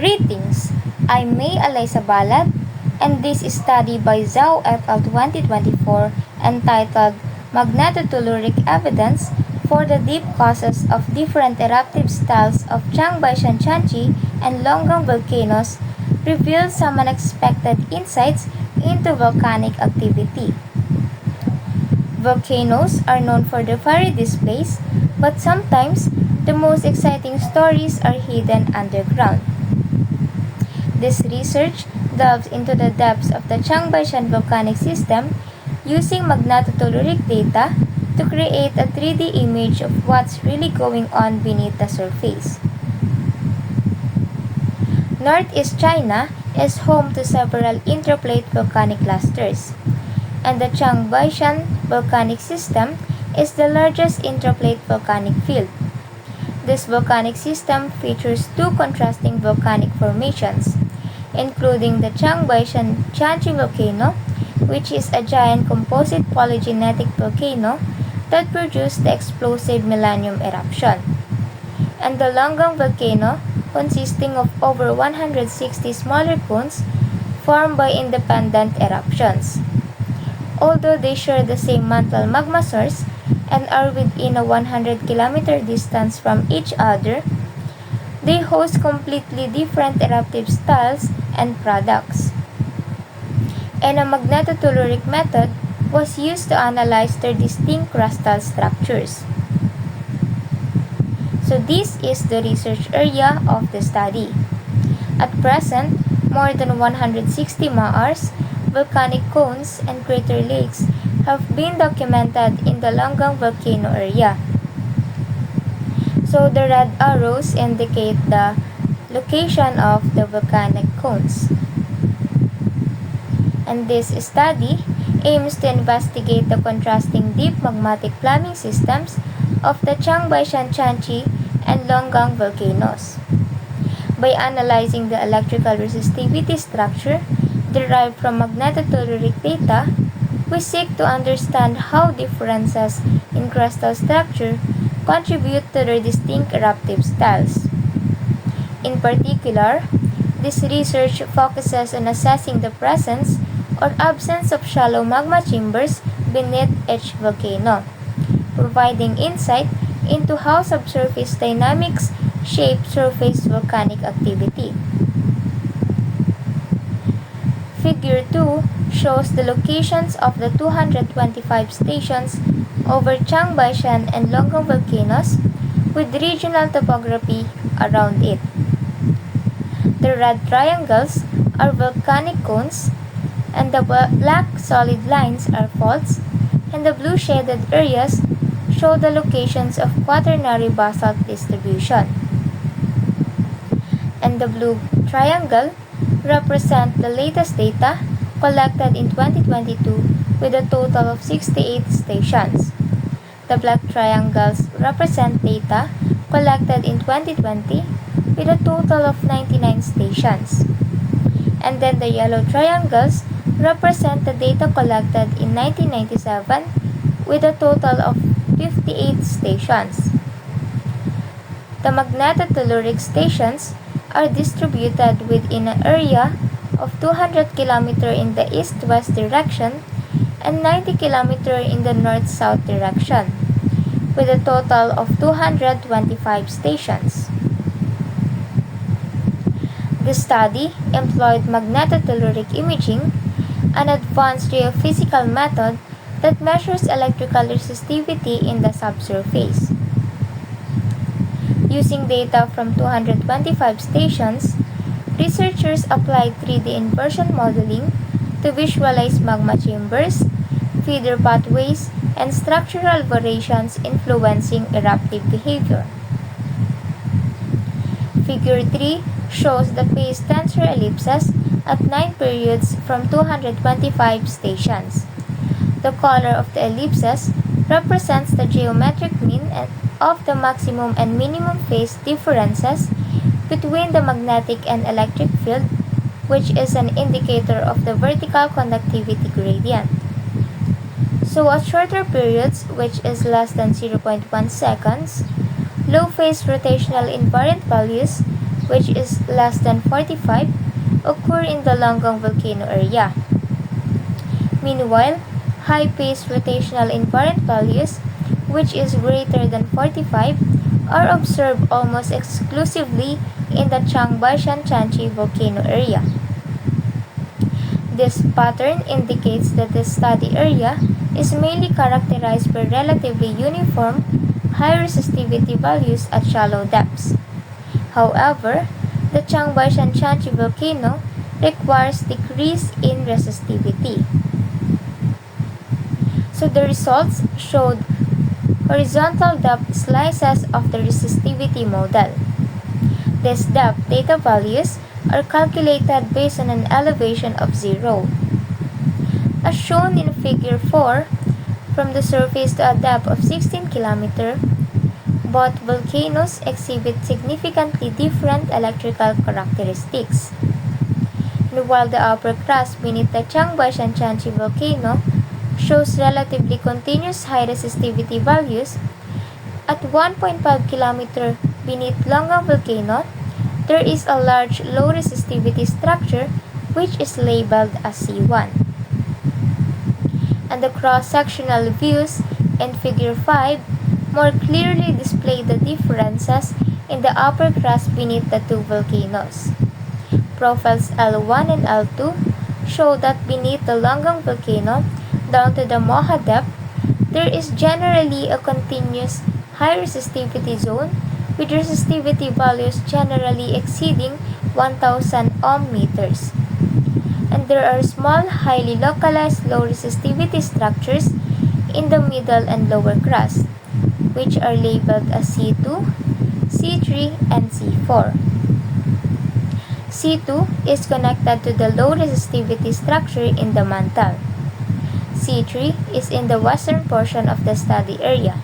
Greetings! I'm May Alaysa Balat, and this is study by Zhao et al. 2024 entitled Magnetotelluric Evidence for the Deep Causes of Different Eruptive Styles of Chiangbai-Shan Tianqi and Longgang Volcanoes reveals some unexpected insights into volcanic activity. Volcanoes are known for their fiery displays, but sometimes the most exciting stories are hidden underground. This research delves into the depths of the Chiangbai-Shan volcanic system using magnetotelluric data to create a 3D image of what's really going on beneath the surface. Northeast China is home to several interplate volcanic clusters, and the Chiangbai-Shan volcanic system is the largest interplate volcanic field. This volcanic system features two contrasting volcanic formations, including the Chiangbai-Shan Tianqi volcano, which is a giant composite polygenetic volcano that produced the explosive Millennium eruption, and the Longgang volcano, consisting of over 160 smaller cones formed by independent eruptions. Although they share the same mantle magma source and are within a 100-kilometer distance from each other, they host completely different eruptive styles and products. And a magnetotelluric method was used to analyze their distinct crustal structures. So this is the research area of the study. At present, more than 160 maars, volcanic cones, and crater lakes have been documented in the Longgang volcano area. So the red arrows indicate the location of the volcanic cones. And this study aims to investigate the contrasting deep magmatic plumbing systems of the Chiangbai-Shan Tianqi and Longgang volcanoes. By analyzing the electrical resistivity structure derived from magnetotelluric data, we seek to understand how differences in crustal structure contribute to their distinct eruptive styles. In particular, this research focuses on assessing the presence or absence of shallow magma chambers beneath each volcano, providing insight into how subsurface dynamics shape surface volcanic activity. Figure 2 shows the locations of the 225 stations over Chiangbai-Shan and Longgang volcanoes with regional topography around it. The red triangles are volcanic cones, and the black solid lines are faults, and the blue shaded areas show the locations of quaternary basalt distribution. And the blue triangle represent the latest data collected in 2022 with a total of 68 stations. The black triangles represent data collected in 2020 with a total of 99 stations. And then the yellow triangles represent the data collected in 1997 with a total of 58 stations. The magnetotelluric stations are distributed within an area of 200 km in the east-west direction and 90 km in the north-south direction, with a total of 225 stations. The study employed magnetotelluric imaging, an advanced geophysical method that measures electrical resistivity in the subsurface. Using data from 225 stations, researchers applied 3D inversion modeling to visualize magma chambers, feeder pathways, and structural variations influencing eruptive behavior. Figure 3 shows the phase tensor ellipses at 9 periods from 225 stations. The color of the ellipses represents the geometric mean of the maximum and minimum phase differences between the magnetic and electric field, which is an indicator of the vertical conductivity gradient. So at shorter periods, which is less than 0.1 seconds, low phase rotational invariant values which is less than 45, occur in the Longang volcano area. Meanwhile, high-phase rotational invariant values, which is greater than 45, are observed almost exclusively in the Changbai-Shan-Chanchi volcano area. This pattern indicates that the study area is mainly characterized by relatively uniform, high resistivity values at shallow depths. However, the Changbai-Shan-Chanchi volcano requires decrease in resistivity. So the results showed horizontal depth slices of the resistivity model. These depth data values are calculated based on an elevation of 0. As shown in figure 4, from the surface to a depth of 16 km, both volcanoes exhibit significantly different electrical characteristics. And while the upper crust beneath the Changbai-Shan-Chanchi volcano shows relatively continuous high resistivity values, at 1.5 km beneath Longang volcano, there is a large low resistivity structure which is labeled as C1. And the cross-sectional views in figure 5 more clearly display the differences in the upper crust beneath the two volcanoes. Profiles L1 and L2 show that beneath the Longang volcano down to the Moha depth, there is generally a continuous high resistivity zone with resistivity values generally exceeding 1000 ohm meters. And there are small, highly localized low resistivity structures in the middle and lower crust, which are labeled as C2, C3, and C4. C2 is connected to the low resistivity structure in the mantle. C3 is in the western portion of the study area.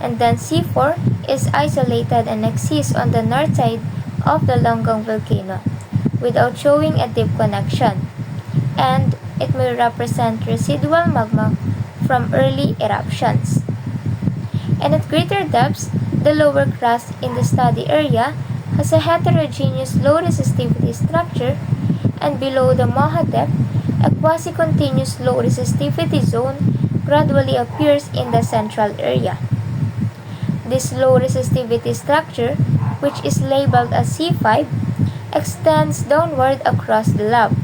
And then C4 is isolated and exists on the north side of the Longang volcano without showing a deep connection, and it may represent residual magma from early eruptions. And at greater depths, the lower crust in the study area has a heterogeneous low resistivity structure, and below the Moha depth, a quasi-continuous low resistivity zone gradually appears in the central area. This low resistivity structure, which is labeled as C5, extends downward across the lab.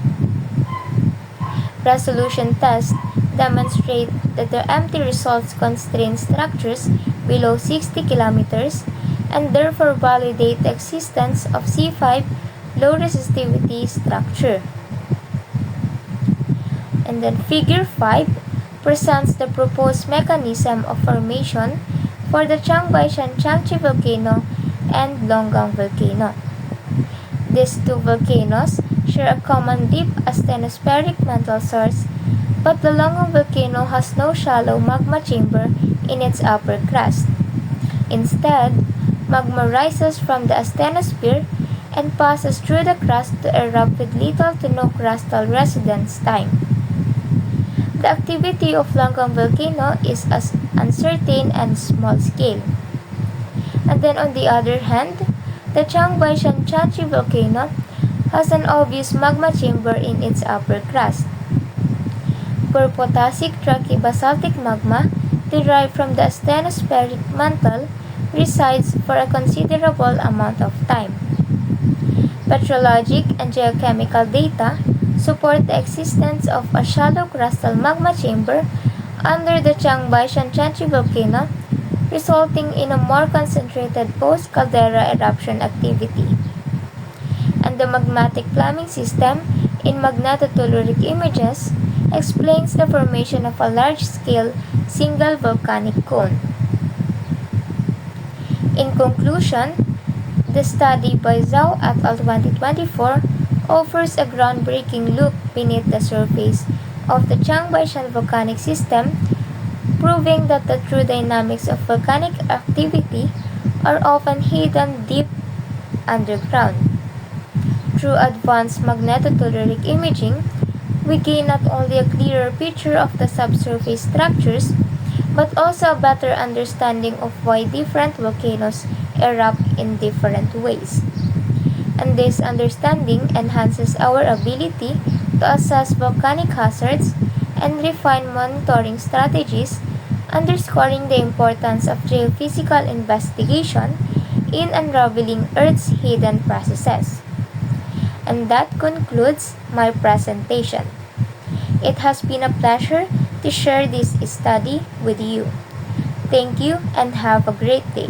Resolution tests demonstrate that the empty results constrain structures below 60 km and therefore validate the existence of C5 low resistivity structure. And then figure 5 presents the proposed mechanism of formation for the Changbai-Shan-Chanchi volcano and Longang volcano. These two volcanoes share a common deep asthenospheric mantle source, but the Longang volcano has no shallow magma chamber in its upper crust. Instead, magma rises from the asthenosphere and passes through the crust to erupt with little to no crustal residence time. The activity of Longang volcano is as uncertain and small scale. And then on the other hand, the Changbai-Shan-Chanchi volcano has an obvious magma chamber in its upper crust. Pure potassic trachybasaltic magma derived from the asthenospheric mantle resides for a considerable amount of time. Petrologic and geochemical data support the existence of a shallow crustal magma chamber under the Changbai-Shan-Chanchi volcano, resulting in a more concentrated post-caldera eruption activity. And the magmatic plumbing system in magnetotelluric images explains the formation of a large-scale single volcanic cone. In conclusion, the study by Zhao et al. 2024 offers a groundbreaking look beneath the surface of the Changbai-Shan volcanic system, proving that the true dynamics of volcanic activity are often hidden deep underground. Through advanced magnetotelluric imaging, we gain not only a clearer picture of the subsurface structures, but also a better understanding of why different volcanoes erupt in different ways. and this understanding enhances our ability to assess volcanic hazards and refine monitoring strategies, underscoring the importance of geophysical investigation in unraveling Earth's hidden processes. And that concludes my presentation. It has been a pleasure to share this study with you. Thank you and have a great day.